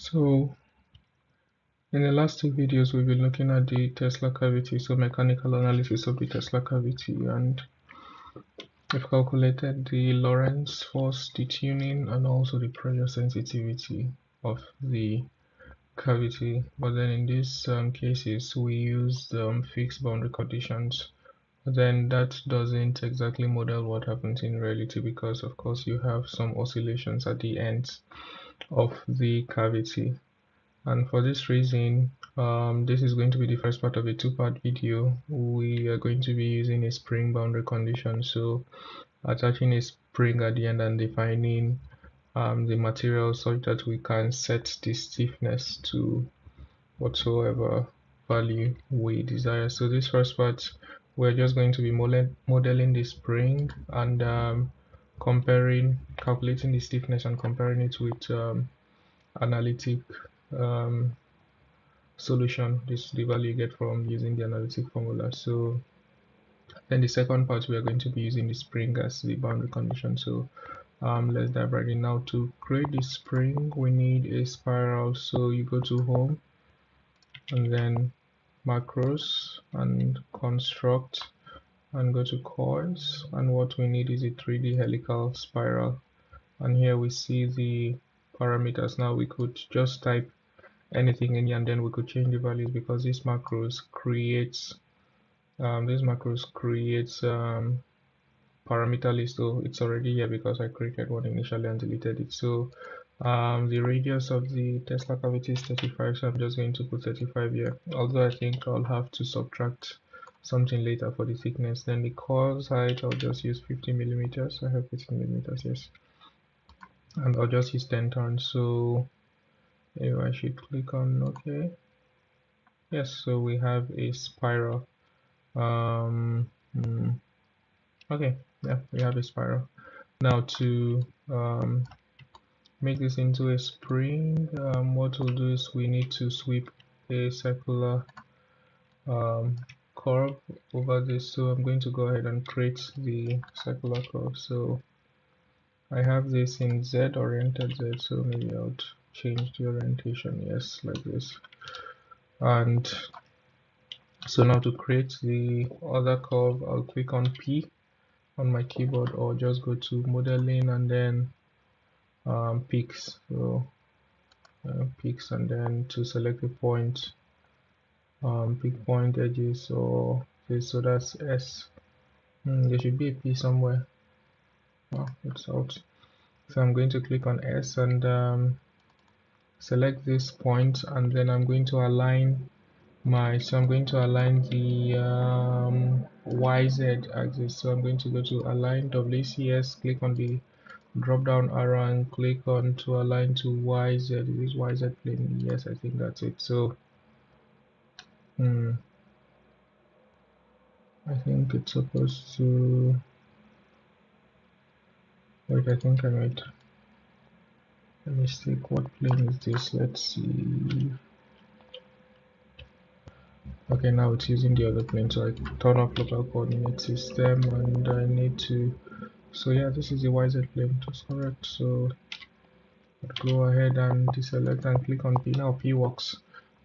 So in the last two videos, we've been looking at the Tesla cavity, so mechanical analysis of the Tesla cavity, and we've calculated the Lorentz force, the tuning, and also the pressure sensitivity of the cavity. But then in these cases, we used fixed boundary conditions. But then that doesn't exactly model what happens in reality, because of course you have some oscillations at the ends of the cavity. And for this reason, this is going to be the first part of a two-part video. We are going to be using a spring boundary condition, so attaching a spring at the end and defining the material such that we can set the stiffness to whatsoever value we desire. So this first part, we're just going to be modeling the spring and calculating the stiffness and comparing it with analytic solution. This is the value you get from using the analytic formula. So then the second part, we are going to be using the spring as the boundary condition. So let's dive right in. Now to create the spring, we need a spiral. So you go to home and then macros and construct and go to coils, and what we need is a 3D helical spiral. And here we see the parameters. Now we could just type anything in here and then we could change the values, because this macros creates parameter list. So it's already here because I created one initially and deleted it. So the radius of the Tesla cavity is 35, so I'm just going to put 35 here, although I think I'll have to subtract something later for the thickness. Then the coils height, I'll just use 50 millimeters. I have 15 millimeters, yes, and I'll just use 10 turns. So maybe I should click on OK. Yes, so we have a spiral. Okay, yeah, we have a spiral. Now to make this into a spring, what we'll do is we need to sweep a circular curve over this. So I'm going to go ahead and create the circular curve. So I have this in Z, oriented Z, so maybe I'll change the orientation, yes, like this. And so now to create the other curve, I'll click on P on my keyboard, or just go to modeling and then peaks. So peaks, and then to select a point, pick point edges, or okay, so that's S. There should be a P somewhere. Oh, it's out. So I'm going to click on S and select this point, and then I'm going to align I'm going to align the YZ axis. So I'm going to go to align WCS, click on the drop down arrow and click on to align to YZ. Is this YZ plane? Yes, I think that's it. So I think it's supposed to, wait, I think I made a mistake. What plane is this? Let's see. Okay, now it's using the other plane, so I turn off local coordinate system and I need to, so yeah, this is the YZ plane, that's correct. So I'd go ahead and deselect and click on P. Now P works,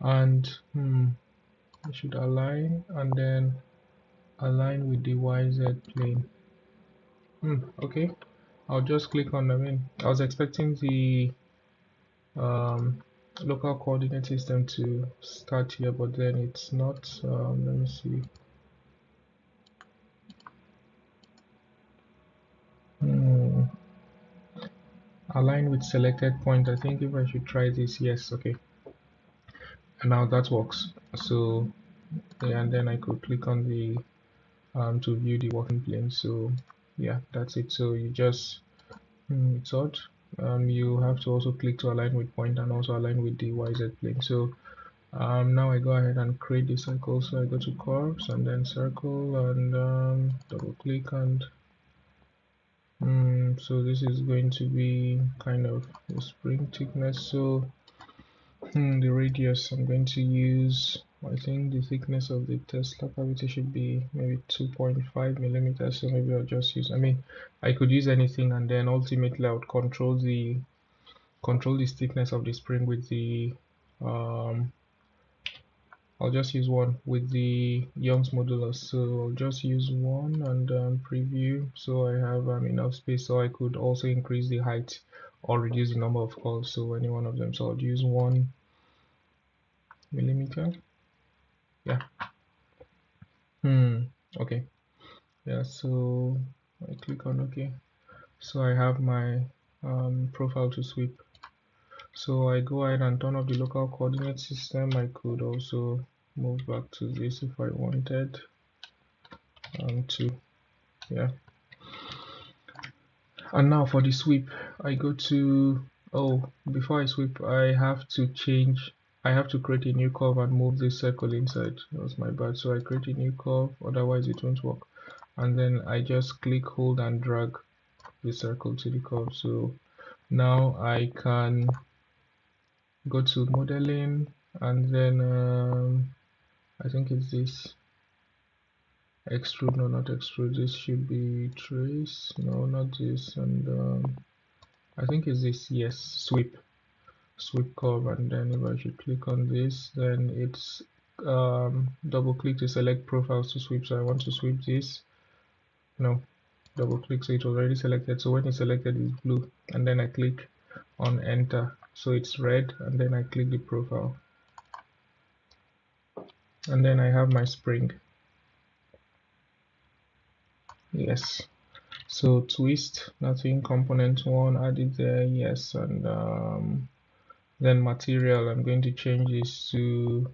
and I should align and then align with the YZ plane. Okay, I'll just click on, I was expecting the local coordinate system to start here, but then it's not. Let me see. Align with selected point. I think if I should try this, yes, okay, and now that works. So yeah, and then I could click on the to view the working plane. So yeah, that's it. So you just it's odd. You have to also click to align with point and also align with the YZ plane. So now I go ahead and create the circle. So I go to curves and then circle and double click, and so this is going to be kind of a spring thickness. So the radius I'm going to use, I think the thickness of the Tesla cavity should be maybe 2.5 millimeters. So maybe I'll just use, I could use anything, and then ultimately I would control the control the stiffness of the spring with the I'll just use one with the Young's modulus. So I'll just use one and preview, so I have enough space, so I could also increase the height or reduce the number of coils, so any one of them. So I'll use 1 millimeter. Yeah. Okay. Yeah, so I click on OK. So I have my profile to sweep. So I go ahead and turn off the local coordinate system. I could also move back to this if I wanted to. Yeah. And now for the sweep, I go to, before I sweep, I have to create a new curve and move this circle inside. That was my bad. So I create a new curve, otherwise it won't work. And then I just click, hold and drag the circle to the curve. So now I can go to modeling, and then I think it's this extrude, no, not extrude, this should be trace, no, not this, and I think it's this, yes, sweep curve. And then if I should click on this, then it's double click to select profiles to sweep. So I want to sweep this, no, double click, so it's already selected. So when it's selected, it's blue, and then I click on enter, so it's red, and then I click the profile, and then I have my spring. Yes, so twist, nothing, component 1, add it there, yes. And then material, I'm going to change this to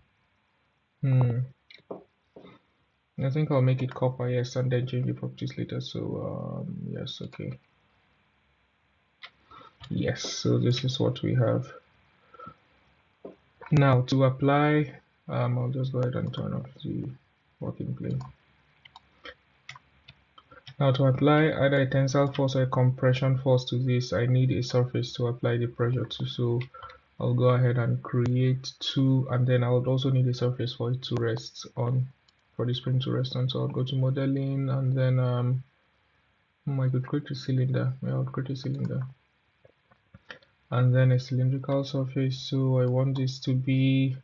I think I'll make it copper, yes, and then change the properties later. So yes, okay, yes, so this is what we have. Now to apply, I'll just go ahead and turn off the working plane. Now to apply either a tensile force or a compression force to this, I need a surface to apply the pressure to. So I'll go ahead and create two, and then I would also need a surface for it to rest on, for the spring to rest on. So I'll go to modeling, and then I could create a cylinder. I'll create a cylinder, and then a cylindrical surface. So I want this to be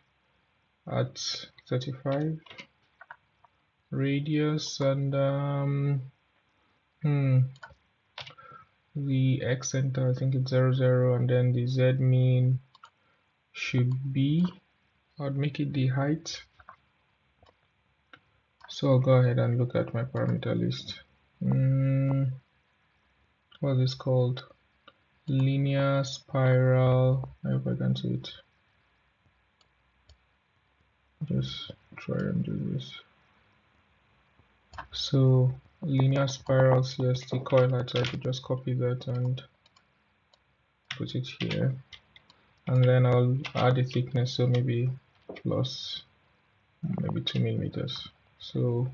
at 35 radius, and the x center, I think it's 0, 0, and then the z mean should be, I'd make it the height. So I'll go ahead and look at my parameter list. What is called? Linear spiral. I hope I can see it. Just try and do this. So linear spiral CST coil height, I could just copy that and put it here, and then I'll add a thickness, so maybe plus maybe 2 millimeters. So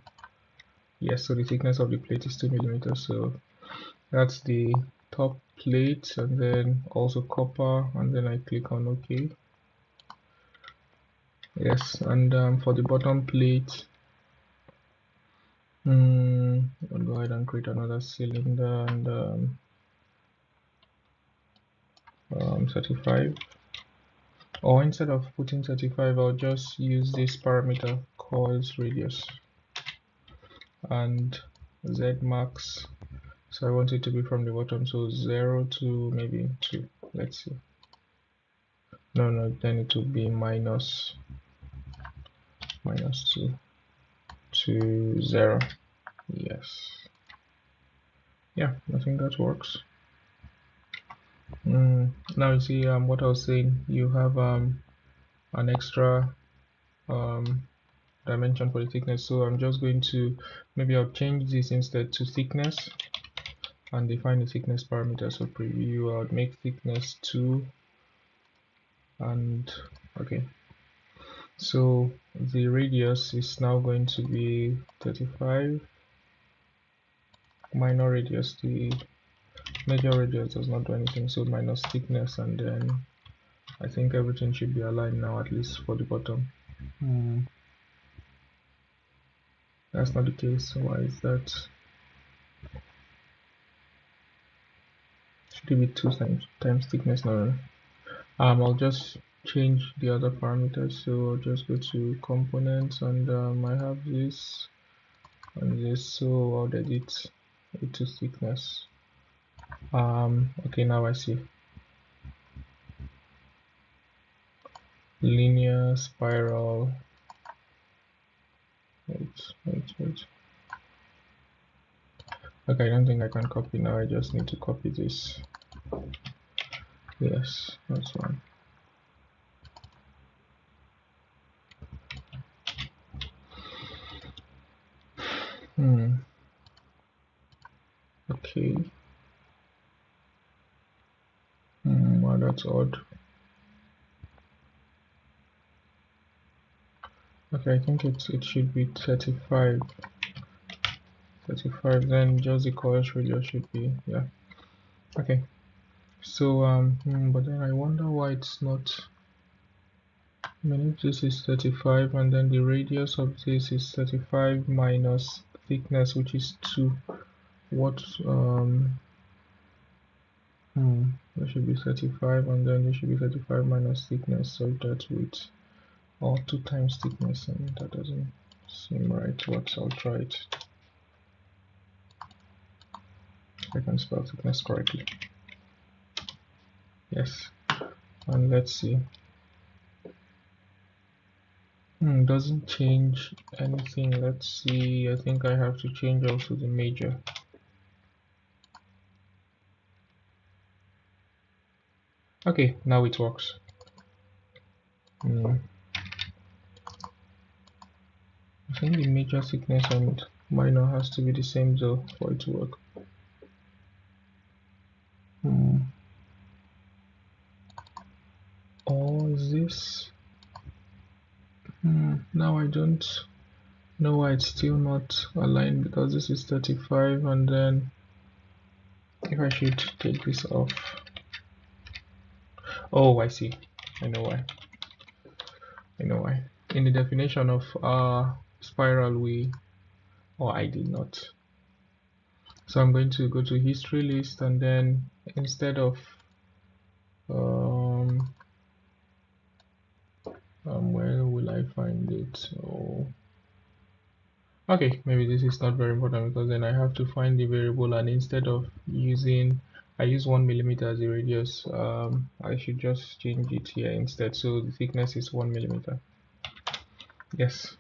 yes, so the thickness of the plate is 2 millimeters. So that's the top plate, and then also copper, and then I click on OK. Yes, and for the bottom plate, I'll go ahead and create another cylinder, and 35, or instead of putting 35, I'll just use this parameter coils radius and z max. So I want it to be from the bottom, so 0 to maybe 2. Let's see. No, then it would be minus 2 to 0. Yes. Yeah, I think that works. Now you see what I was saying. You have an extra dimension for the thickness. So I'm just going to, maybe I'll change this instead to thickness and define the thickness parameter. So preview, I'll make thickness 2, and okay. So the radius is now going to be 35. Minor radius, the major radius does not do anything, so minus thickness, and then I think everything should be aligned now, at least for the bottom. That's not the case. Why is that? Should it be 2 times thickness? No. I'll just change the other parameters. So I'll just go to components, and I have this and this, so I'll edit it to thickness. Okay, now I see linear spiral. Wait. Okay, I don't think I can copy now. I just need to copy this. Yes, that's one. Okay. Well, that's odd. Okay, I think it should be 35. 35, then just the coils radius should be, yeah. Okay. So but then I wonder why it's not. I mean, if this is 35 and then the radius of this is 35 minus thickness, which is 2. What there should be 35, and then there should be 35 minus thickness, so that width, or 2 times thickness, and that doesn't seem right. What? I'll try it. I can spell thickness correctly. Yes, and let's see. Doesn't change anything. Let's see. I think I have to change also the major. Okay, now it works. I think the major thickness and minor has to be the same though for it to work. Or is this? Now I don't know why it's still not aligned, because this is 35, and then if I should take this off. Oh, I see. I know why. In the definition of spiral, I did not. So I'm going to go to history list, and then instead of where will I find it? Oh, okay, maybe this is not very important, because then I have to find the variable, and instead of using, I use 1 millimeter as the radius, I should just change it here instead, so the thickness is 1 millimeter. Yes,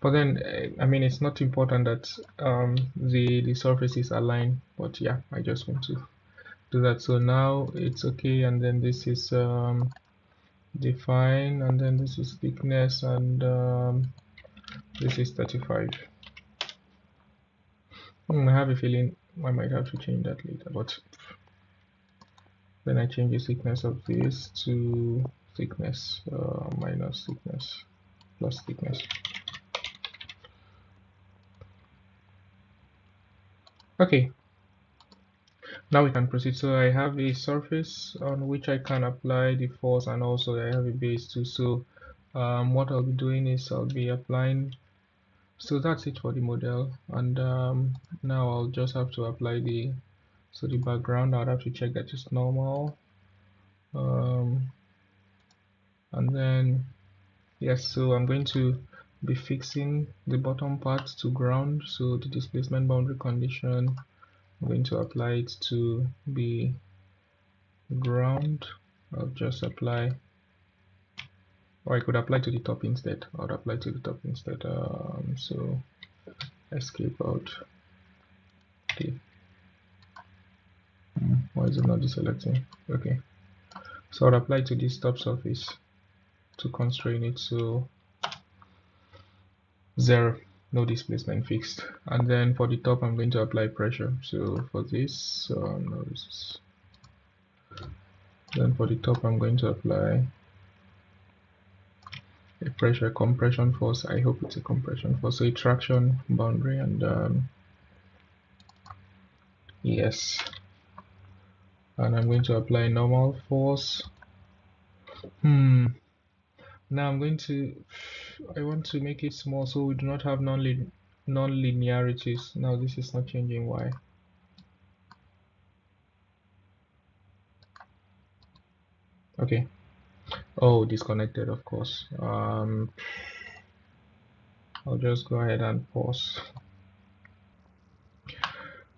but then I mean, it's not important that the surface is aligned, but yeah, I just want to do that. So now it's okay, and then this is define, and then this is thickness, and this is 35. I have a feeling I might have to change that later, but then I change the thickness of this to thickness minus thickness plus thickness. Okay, now we can proceed. So I have a surface on which I can apply the force, and also I have a base too. So what I'll be doing is I'll be applying. So that's it for the model, and now I'll just have to apply the background. I'll have to check that it's normal, and then yes, so I'm going to be fixing the bottom part to ground. So the displacement boundary condition, I'm going to apply it to be ground. I'll just apply, or I could apply to the top instead. I'll apply to the top instead. So escape out. Okay. Why is it not deselecting? Okay. So I'll apply to this top surface to constrain it, so 0, no displacement fixed. And then for the top, I'm going to apply pressure. So for this, no, this is. Then for the top, I'm going to apply a pressure compression force. I hope it's a compression force. So a traction boundary, and yes. And I'm going to apply normal force. Now I'm going to, I want to make it small so we do not have non-linearities. Now this is not changing. Why? Okay. Oh, disconnected, of course. I'll just go ahead and pause.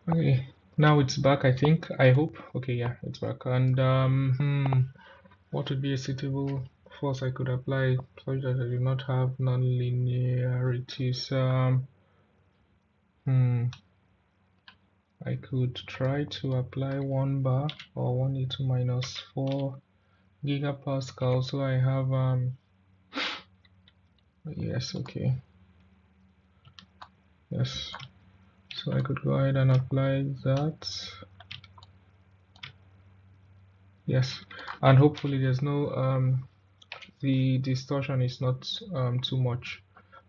Okay, now it's back, I think. I hope. Okay, yeah, it's back. And what would be a suitable force I could apply such that I do not have non-linearities? I could try to apply 1 bar or 1 e to minus 4 gigapascal. So I have yes, okay, yes. So I could go ahead and apply that. Yes, and hopefully there's no the distortion is not too much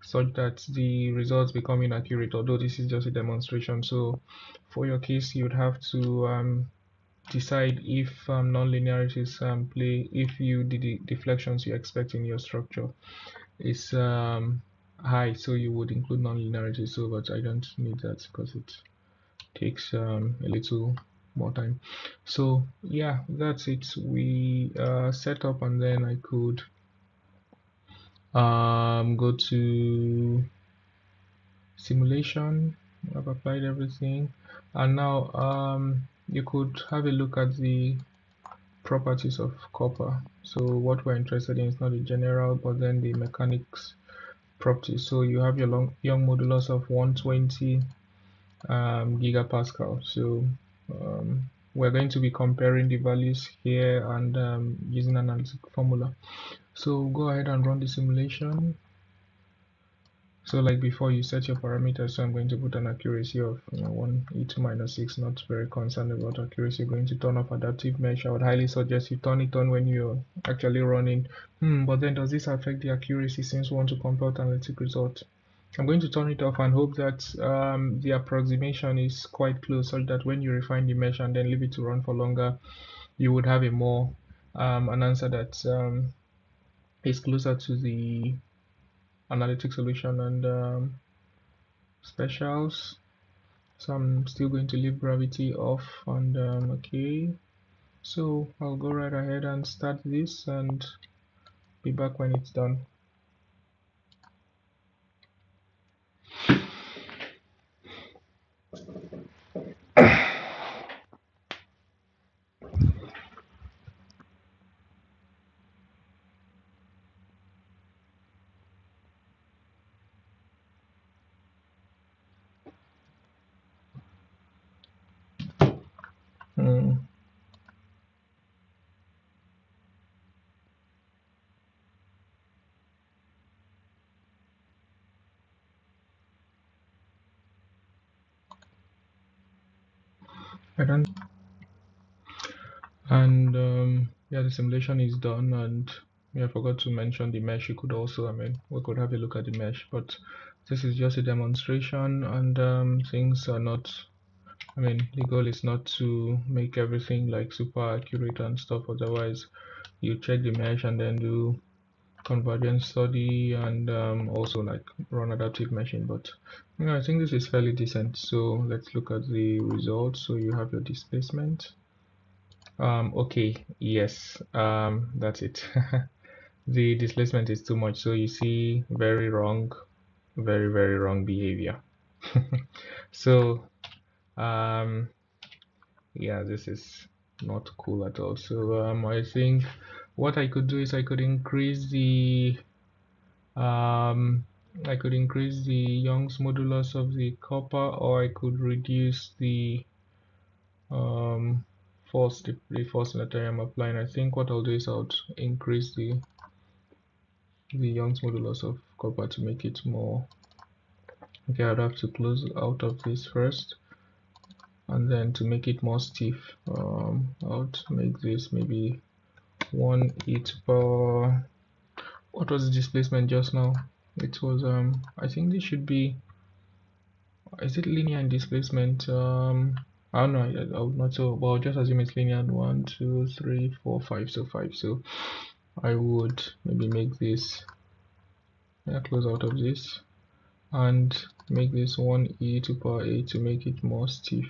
such that the results become inaccurate, although this is just a demonstration. So for your case you would have to decide if non-linearities play, if the deflections you expect in your structure is high, so you would include non-linearities. So but I don't need that because it takes a little more time. So yeah, that's it. We set up, and then I could go to simulation. I've applied everything, and now you could have a look at the properties of copper. So what we're interested in is not the general, but then the mechanics properties. So you have your Young modulus of 120 gigapascal. So we're going to be comparing the values here and using an analytic formula. So go ahead and run the simulation. So like before, you set your parameters. So I'm going to put an accuracy of 1 e2 minus 6. Not very concerned about accuracy. Going to turn off adaptive mesh. I would highly suggest you turn it on when you're actually running. But then does this affect the accuracy since we want to compare analytic result? I'm going to turn it off and hope that the approximation is quite close, so that when you refine the mesh and then leave it to run for longer, you would have a more an answer that is closer to the analytic solution and specials. So I'm still going to leave gravity off, and okay, so I'll go right ahead and start this and be back when it's done. Hmm. I don't, and yeah, the simulation is done, and yeah, I forgot to mention the mesh. You could also, I mean, we could have a look at the mesh, but this is just a demonstration, and things are not, I mean, the goal is not to make everything like super accurate and stuff. Otherwise, you check the mesh and then do convergence study and also like run adaptive meshing. But I think this is fairly decent. So let's look at the results. So you have your displacement. Okay, yes, that's it. The displacement is too much. So you see very wrong, very wrong behavior. So yeah, this is not cool at all. So I think what I could do is I could increase the Young's modulus of the copper, or I could reduce the force, the force that I am applying. I think what I'll do is I'll increase the Young's modulus of copper to make it more. Okay, I'd have to close out of this first, and then to make it more stiff, I'll make this maybe 1 e to power. What was the displacement just now? It was I think this should be, is it linear in displacement? I don't know. I would not, so well, just assume it's linear. 1 2 3 4 5, so 5. So I would maybe make this, yeah, close out of this and make this 1 e to power 8 to make it more stiff.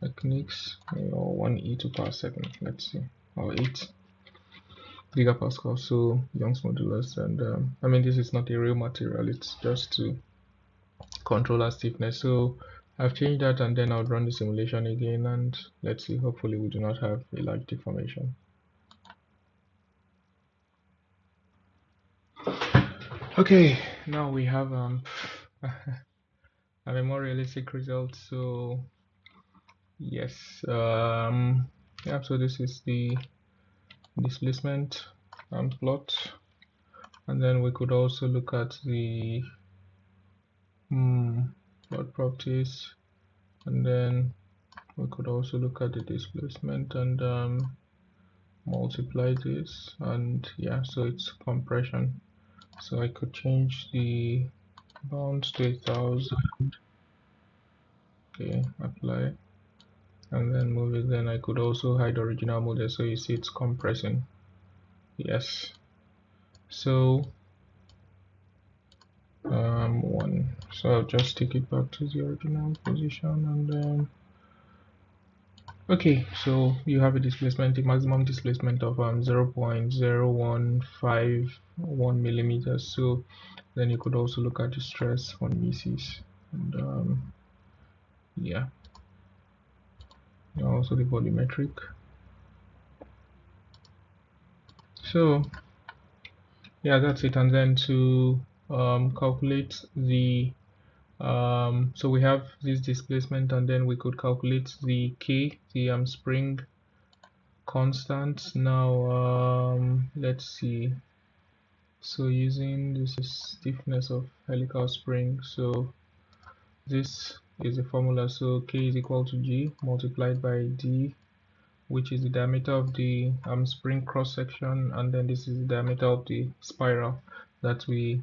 Mechanics, or 1 e to power 7, let's see, or 8. gigapascal, so Young's modulus. And I mean, this is not a real material, it's just to control our stiffness. So I've changed that, and then I'll run the simulation again, and let's see, hopefully we do not have a large deformation. Okay, now we have a more realistic result. So yes, yeah, so this is the displacement plot, and then we could also look at the plot properties, and then we could also look at the displacement and multiply this, and yeah, so it's compression. So I could change the bounds to 1000. Okay, apply, and then move it. Then I could also hide the original model, so you see it's compressing. Yes, so one, so I'll just take it back to the original position, and then okay, so you have a displacement, a maximum displacement of 0.0151 millimeters. So then you could also look at the stress on Mises, and yeah, also the volumetric. So yeah, that's it. And then to calculate the so we have this displacement, and then we could calculate the K, the spring constant. Now let's see. So using this is stiffness of helical spring, so this is the formula. So K is equal to G multiplied by D, which is the diameter of the spring cross section, and then this is the diameter of the spiral that we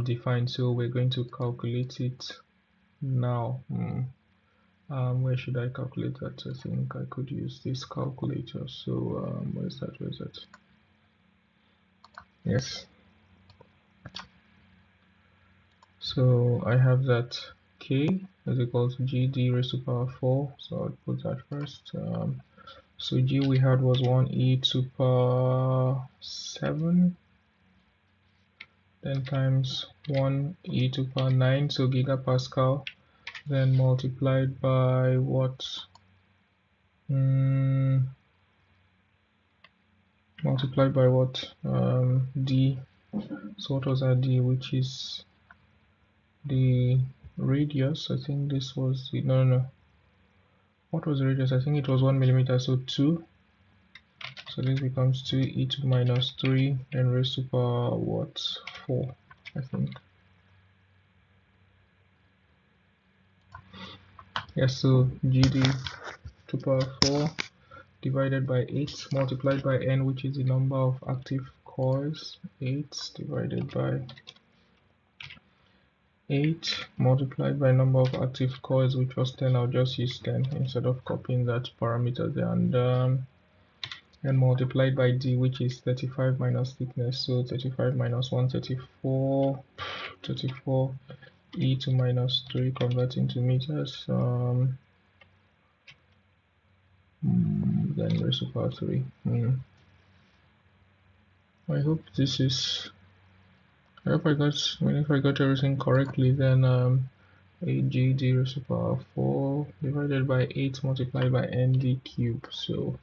defined. So we're going to calculate it now. Where should I calculate that? I think I could use this calculator. So where's that? Where's that? Yes. So I have that K is equal to GD raised to power 4. So I'll put that first. So G we had was 1e to power 7, then times 1e to power 9, so gigapascal, then multiplied by what? Multiplied by what? D. So what was our D, which is the radius? I think this was the, no. What was the radius? I think it was 1 millimeter, so 2. So this becomes 2e to minus 3 and raised to power what? 4, I think. Yes, so GD to power 4 divided by 8 multiplied by n, which is the number of active coils. 8 divided by 8 multiplied by number of active coils, which was 10. I'll just use 10 instead of copying that parameter there, and multiplied by d, which is 35 minus thickness. So 35 minus 1, 34 e to minus 3, converting to meters, then raised to power 3. I hope this is, I hope I got, if I got everything correctly, then AGD raised to power 4 divided by 8 multiplied by ND cube. So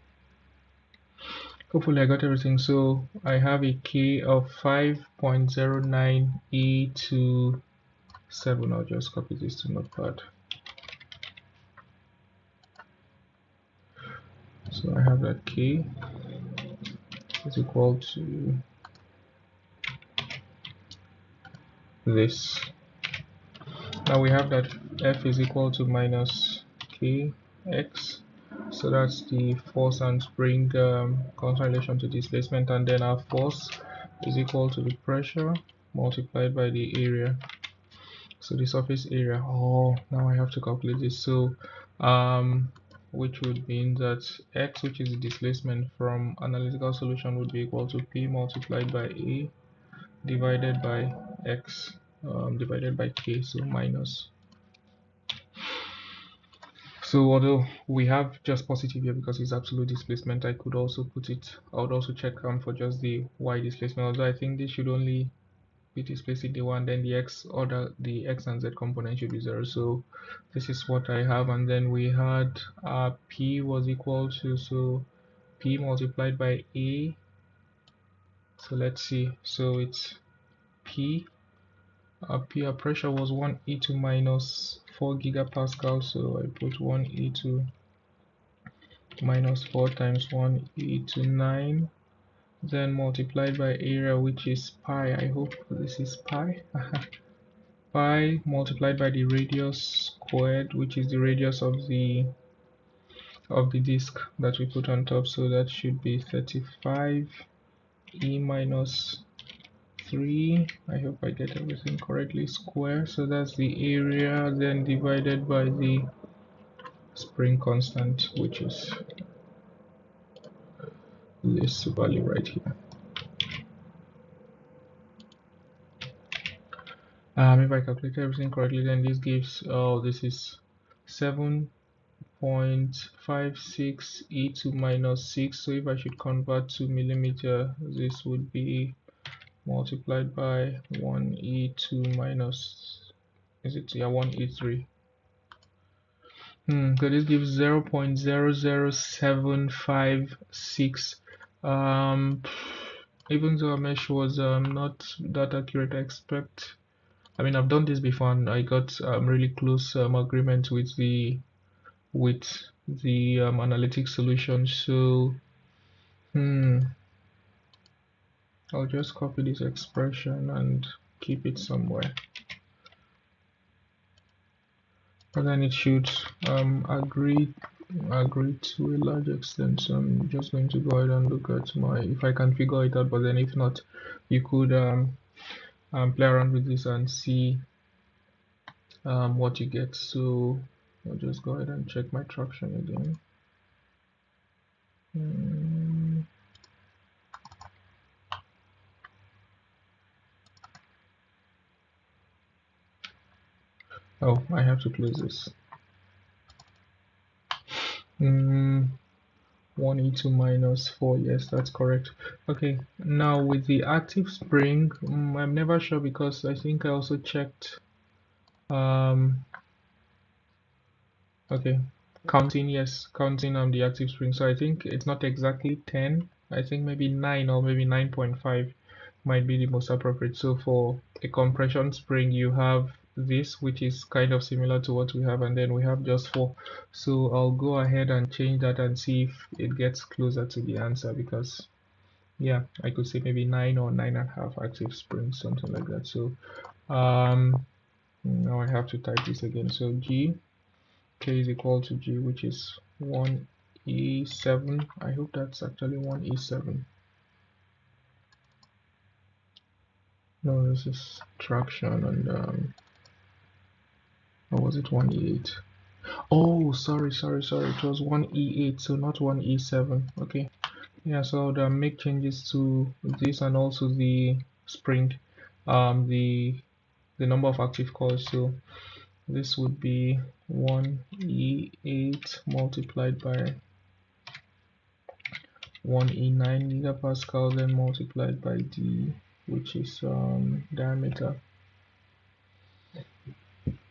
hopefully I got everything. So I have a K of 5.09 e to 7. I'll just copy this to notepad. So I have that K is equal to this. Now we have that F is equal to minus Kx. So that's the force and spring constant relation to displacement, and then our force is equal to the pressure multiplied by the area. So the surface area. Oh, now I have to calculate this. So which would mean that x, which is the displacement from analytical solution, would be equal to p multiplied by a divided by x divided by k, so minus. So although we have just positive here because it's absolute displacement, I could also put it, I would also check for just the y displacement, although I think this should only be displaced in the one, then the x and z component should be 0. So this is what I have, and then we had p was equal to, so p multiplied by a. So let's see, so it's p, our pressure was 1 E2 minus 4 gigapascal, so I put 1 E2 minus 4 times 1 E2 9, then multiplied by area, which is pi. I hope this is pi. Pi multiplied by the radius squared, which is the radius of the disk that we put on top, so that should be 35 E minus 3. I hope I get everything correctly, square. So that's the area, then divided by the spring constant, which is this value right here. If I calculate everything correctly, then this gives, oh, this is 7.56 E2 minus 6. So if I should convert to millimeter, this would be multiplied by 1 E2 minus, is it, yeah, 1 E3. So this gives 0.00756. Even though our mesh was not that accurate, I expect, I mean, I've done this before and I got really close agreement with the analytic solution. So I'll just copy this expression and keep it somewhere, and then it should agree to a large extent. So I'm just going to go ahead and look at my, if I can figure it out, but then if not, you could play around with this and see what you get. So I'll just go ahead and check my traction again. Oh, I have to close this. 1 E2 minus 4, yes, that's correct. Okay, now with the active spring, I'm never sure because I think I also checked, okay, counting, yes, counting the active spring. So I think it's not exactly 10, I think maybe 9 or maybe 9.5 might be the most appropriate. So for a compression spring, you have this, which is kind of similar to what we have, and then we have just 4. So I'll go ahead and change that and see if it gets closer to the answer, because yeah, I could say maybe 9 or 9.5 active springs, something like that. So now I have to type this again. So G K is equal to G, which is 1E7. I hope that's actually 1E7. No, this is traction, and or was it 1E8? Oh, sorry, it was 1E8, so not 1E7. Okay, yeah, so I'll make changes to this and also the spring, the number of active coils. So this would be 1E8 multiplied by 1E9 gigapascal, then multiplied by D, which is diameter.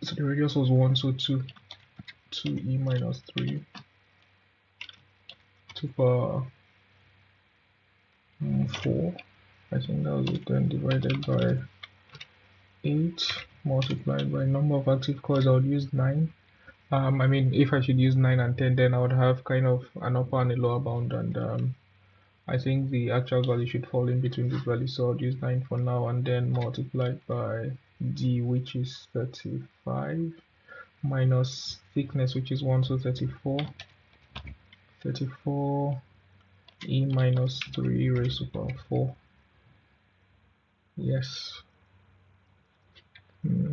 So the radius was 1, so 2E minus 3 to power 4. I think that was it, then divided by 8 multiplied by number of active coils. I would use 9. I mean, if I should use 9 and 10, then I would have kind of an upper and a lower bound, and I think the actual value should fall in between these values, so I'll use 9 for now, and then multiplied by D, which is 35, minus thickness, which is 1, so 34 E minus 3 raised to power 4. Yes.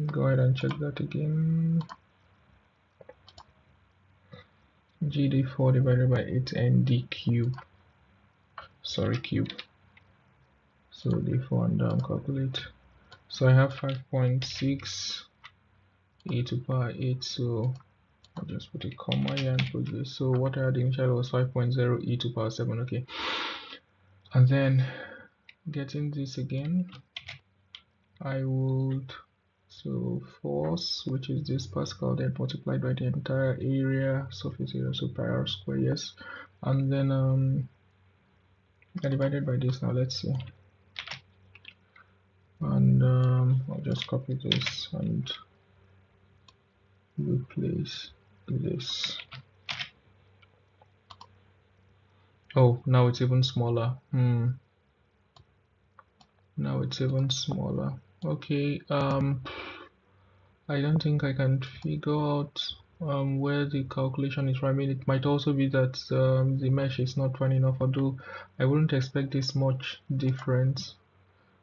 Go ahead and check that again. GD4 divided by 8ND cube. Sorry, cube. So D4 and down, calculate. So I have 5.6 e to power 8, so I'll just put a comma here and put this. So what I had initially was 5.0 e to power 7. Okay, and then getting this again, I would, so force, which is this Pascal, then multiplied by the entire area, surface area, so pi r square, yes, and then divided by this. Now let's see, and I'll just copy this and replace this. Oh, now it's even smaller. Now it's even smaller. Okay, I don't think I can figure out where the calculation is. I mean, it might also be that the mesh is not running enough, although I wouldn't expect this much difference.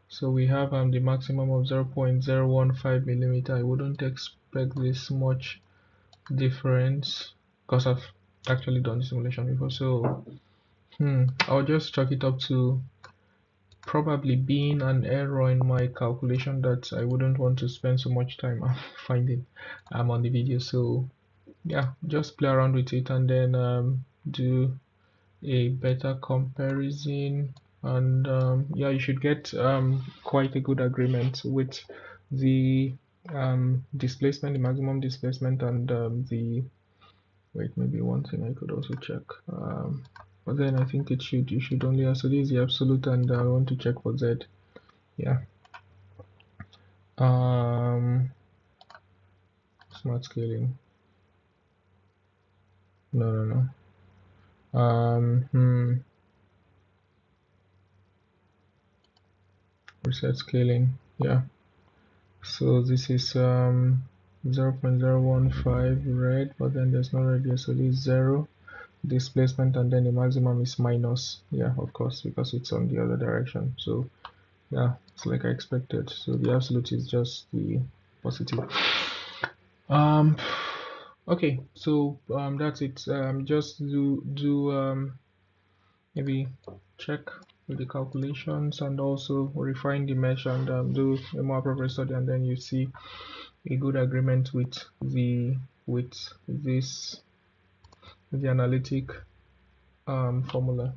So we have the maximum of 0.015 millimeter. I wouldn't expect this much difference because I've actually done the simulation before. So I'll just chalk it up to probably being an error in my calculation that I wouldn't want to spend so much time finding on the video. So yeah, just play around with it and then do a better comparison, and yeah, you should get quite a good agreement with the displacement, the maximum displacement, and the, wait, maybe one thing I could also check, but then I think you should only, so this is the absolute, and I want to check for Z. Yeah, smart scaling, no, reset scaling, yeah. So this is 0.015 red, but then there's no red here, so this is 0 displacement, and then the maximum is minus, yeah, of course, because it's on the other direction. So yeah, it's like I expected. So the absolute is just the positive. Okay, so that's it. Just do maybe check with the calculations and also refine the mesh and do a more appropriate study, and then you see a good agreement with the analytic formula.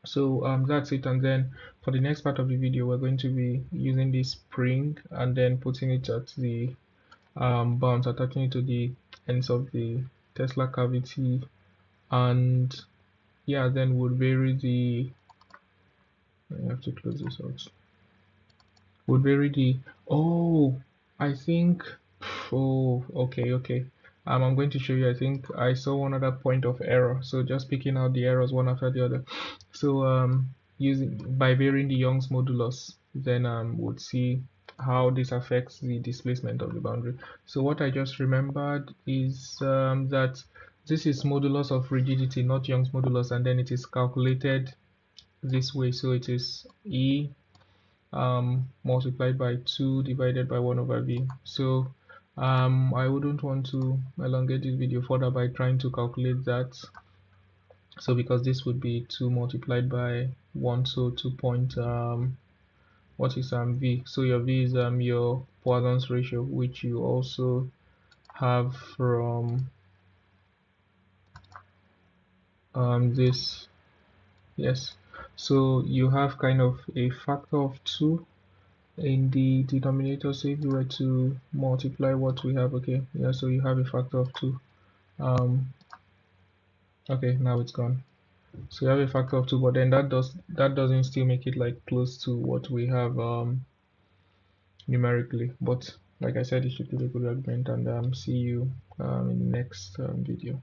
So that's it, and then for the next part of the video we're going to be using this spring and then putting it at the bounds, attaching it to the ends of the Tesla cavity, and yeah, then would vary the, I have to close this out, would vary the, oh, I think, oh, okay, I'm going to show you. I think I saw one other point of error, so just picking out the errors one after the other. So using, by varying the Young's modulus, then would see how this affects the displacement of the boundary. So what I just remembered is that this is modulus of rigidity, not Young's modulus, and then it is calculated this way. So it is E multiplied by 2 divided by 1 over V. So I wouldn't want to elongate this video further by trying to calculate that. So because this would be 2 multiplied by 1, so 2 point what is V? So your V is your Poisson's ratio, which you also have from this, yes. So you have kind of a factor of 2 in the denominator. So if you were to multiply what we have, okay, yeah, so you have a factor of 2. Okay, now it's gone. So you have a factor of 2, but then that doesn't still make it like close to what we have numerically. But like I said, it should give a good argument, and see you in the next video.